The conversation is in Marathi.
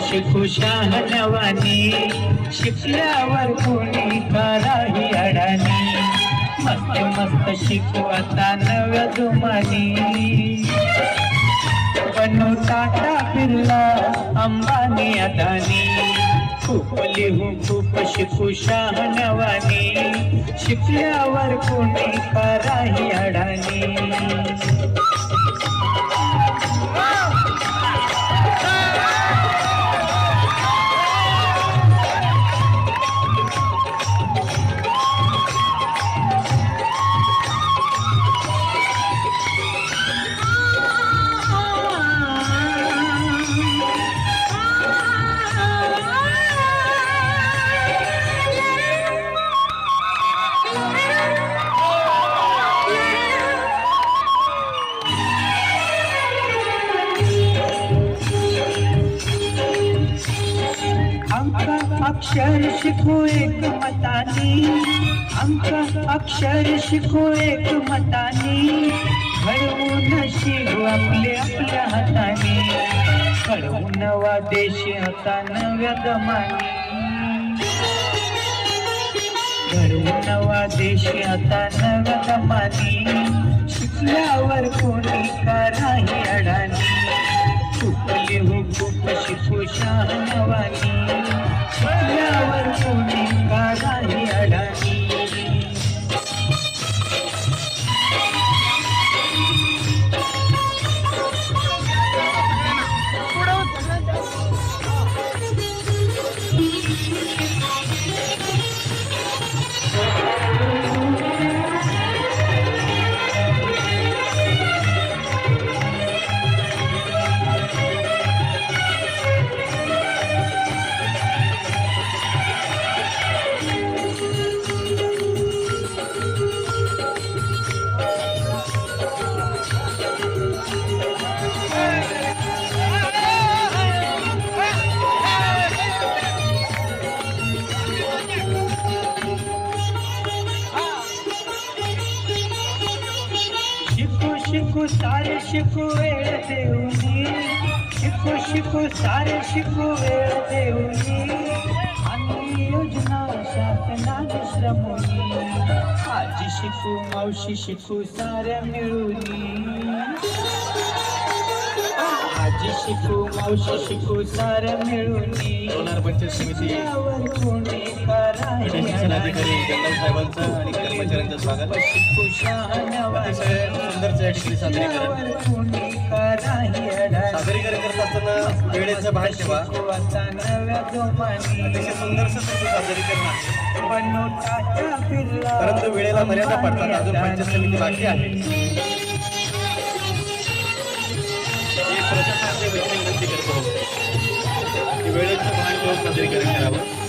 शिकू शहाणवानी, शिकल्यावर कोणी कराही अडाणी, मस्त मस्त शिकू आता नव्या जुमानी, बनू टाटा बिर्ला अंबानी अदानी, खूप लिहू खूप शिकू शहाणवानी, शिकल्यावर कोणी कराही अडाणी. अक्षर शिकू एक मतानी, अक्षर शिकू एक मतानी, घडवून शिकू आपल्या हाताने, घडवून नवा देश आता नव्या दमानी, घडवून नवा देश आता नव्या दमानी, शिकल्यावर कोणी कराही अडाणी, खूप लिहू खूप शिकू शहाणवानी, शिकल्यावर कोणी कराही अडाणी. शिकू सारे शिकू वेळ देऊनी, शिकू सारे शिकू वेळ देऊनी, आणि योजना शासनाच श्रमोनी, आजी शिकू मावशी शिकू साऱ्या मिळूनी, आजी शिकू मावशी शिकू साऱ्या मिळूनी, पंचायत समिती कोणी कराही अधिकारी जंगल साहेबांचं आणि कर्मचाऱ्यांचं स्वागत. शिकू शहाणवानी, सुंदरचं या ठिकाणी सादरीकरण करत असताना वेळेचं भान ठेवा. अतिशय सुंदरचं सादरीकरण आहे, परंतु वेळेला मर्यादा पडतात. अजून पंचायत समिती बाकी आहे. एक प्रशासनाच्या वतीने विनंती करतो की वेळेचं भान ठेवून सादरीकरण करावं.